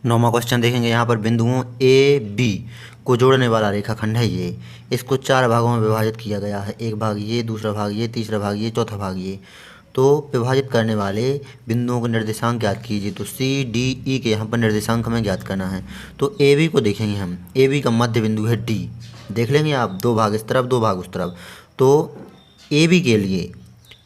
9वां question देखेंगे। यहाँ पर बिंदुओं ए बी को जोड़ने वाला रेखाखंड है ये। इसको 4 भागों में विभाजित किया गया है। एक भाग ये, दूसरा भाग ये, तीसरा भाग ये, चौथा भाग ये। तो विभाजित करने वाले बिंदुओं के निर्देशांक ज्ञात कीजिए। तो सी डी ई के यहाँ पर निर्देशांक हमें ज्ञात करना है। तो ए बी को देखेंगे हम। ए बी का मध्य बिंदु है डी। देख लेंगे आप, 2 भाग इस तरफ, 2 भाग उस तरफ। तो ए बी के लिए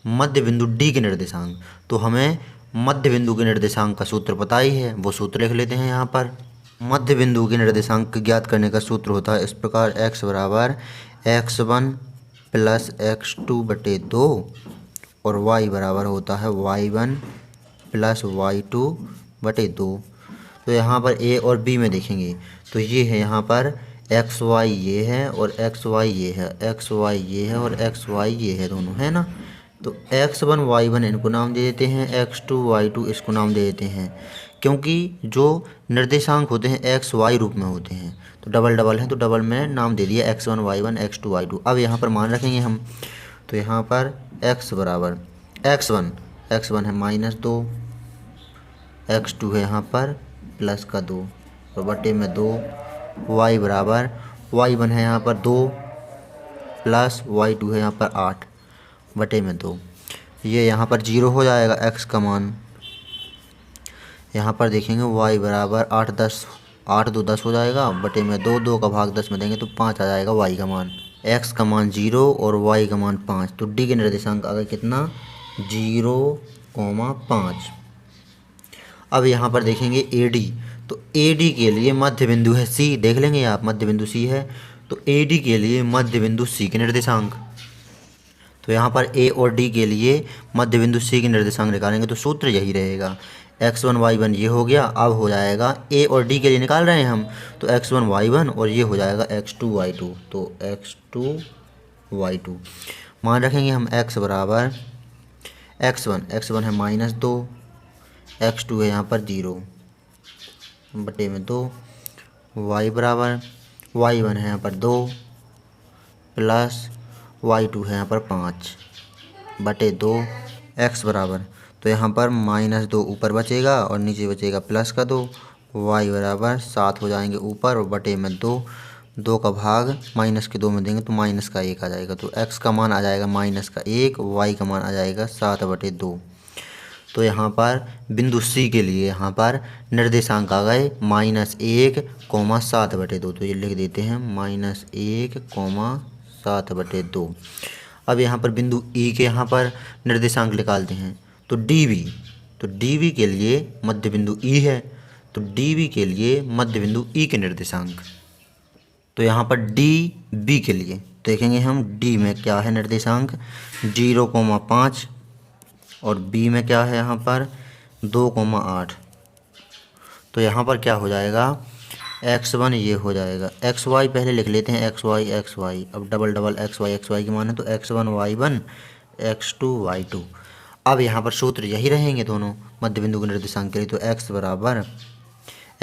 मध्य बिंदु डी के निर्देशांक, तो हमें मध्य बिंदु के निर्देशांक का सूत्र पता ही है, वो सूत्र लिख लेते हैं यहाँ पर। मध्य बिंदु के निर्देशांक ज्ञात करने का सूत्र होता है इस प्रकार, x बराबर x1 प्लस x2 बटे 2 और y बराबर होता है y1 प्लस y2 बटे 2। तो यहाँ पर a और b में देखेंगे तो ये है यहाँ पर xy ये है और xy ये है, xy ये है और xy ये है, दोनों है ना। तो x1 y1 इनको नाम दे देते हैं, x2 y2 इसको नाम दे देते हैं, क्योंकि जो निर्देशांक होते हैं x y रूप में होते हैं। तो डबल डबल है तो डबल में नाम दे दिया x1 y1 x2 y2। अब यहाँ पर मान रखेंगे हम। तो यहाँ पर x बराबर x1 है -2, x2 है यहाँ पर प्लस का 2 और बटे में 2, y बराबर y1 है यहाँ पर 2 प्लस y2 है यहाँ पर 8 बटे में 2। ये यहाँ पर 0 हो जाएगा x का मान। यहाँ पर देखेंगे y बराबर 8 2 10 हो जाएगा बटे में 2, 2 का भाग 10 में देंगे तो 5 आ जाएगा y का मान। x का मान 0 और y का मान 5। तो d के निर्देशांक आ गए कितना, 0,5। अब यहाँ पर देखेंगे AD। तो AD के लिए मध्य बिंदु है C। देख लेंगे आप, मध्य बिंदु C है। तो AD के लिए मध्य बिंदु C के निर्देशांक, तो यहाँ पर A और D के लिए मध्य बिंदु C के निर्देशांक निकालेंगे तो सूत्र यही रहेगा। x1 y1 ये हो गया। अब हो जाएगा A और D के लिए निकाल रहे हैं हम, तो x1 y1 और ये हो जाएगा x2 y2। तो x2 y2 मान रखेंगे हम। x बराबर x1 है -2, x2 है यहाँ पर 0 बटे में 2, y बराबर y1 है यहाँ पर 2 प्लस y2 है यहाँ पर 5 बटे 2, x बराबर, तो यहाँ पर -2 ऊपर बचेगा और नीचे बचेगा प्लस का 2, y बराबर 7 हो जाएंगे ऊपर और बटे में 2, 2 का भाग माइनस के 2 में देंगे तो माइनस का 1 आ जाएगा। तो x का मान आ जाएगा -1, y का मान आ जाएगा 7 बटे 2। तो यहाँ पर बिंदु C के लिए यहाँ पर निर्देशांक आ गए -1, 7 बटे 2। तो ये लिख देते हैं -1, 7 बटे 2। अब यहाँ पर बिंदु E के यहाँ पर निर्देशांक निकालते हैं। तो DB के लिए मध्य बिंदु E है, तो DB के लिए मध्य बिंदु E के निर्देशांक। तो यहाँ पर DB के लिए देखेंगे हम, D में क्या है निर्देशांक 0,5 और B में क्या है यहाँ पर 2,8। तो यहाँ पर क्या हो जाएगा, x1 ये हो जाएगा, xy पहले लिख लेते हैं, xy। अब डबल डबल xy की मान है तो x1 y1 x2 y2। अब यहाँ पर सूत्र यही रहेंगे दोनों मध्य बिंदु के निर्देशांक के लिए। तो x बराबर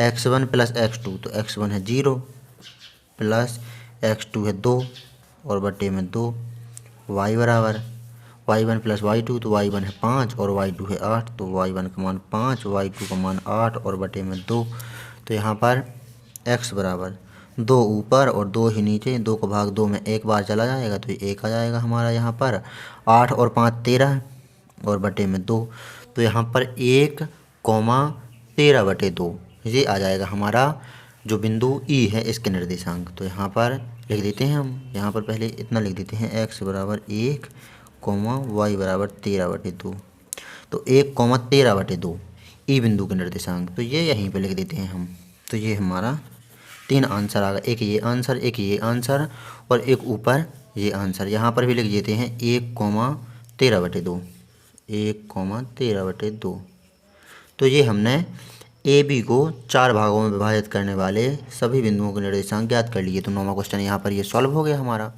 x1 प्लस x2, तो x1 है 0 प्लस x2 है 2 और बटे में 2, y बराबर y1 प्लस y2, तो y1 है 5 और y2 है 8, तो y1 का मान 5, y2 का मान 8 और बटे में 2। तो यहाँ पर x बराबर 2 ऊपर और 2 ही नीचे, 2 का भाग 2 में एक बार चला जाएगा तो ये 1 आ जाएगा हमारा यहाँ पर। 8 और 5 13 और बटे में 2। तो यहाँ पर 1,13 बटे 2 ये आ जाएगा हमारा जो बिंदु E है इसके निर्देशांक। तो यहाँ पर लिख देते हैं हम, यहाँ पर पहले इतना लिख देते हैं, x बराबर 1, y बराबर 13 बटे 2। तो 1,13 बटे 2 E बिंदु के निर्देशांक, तो ये यहीं पे लिख देते हैं हम। तो ये हमारा 3 आंसर आ गया, एक ये आंसर, एक ये आंसर और एक ऊपर ये आंसर। यहाँ पर भी लिख देते हैं 1,13 बटे 2, 1,13 बटे 2। तो ये हमने AB को 4 भागों में विभाजित करने वाले सभी बिंदुओं के निर्देशांक ज्ञात कर लिए। तो 9वां क्वेश्चन यहाँ पर ये सॉल्व हो गया हमारा।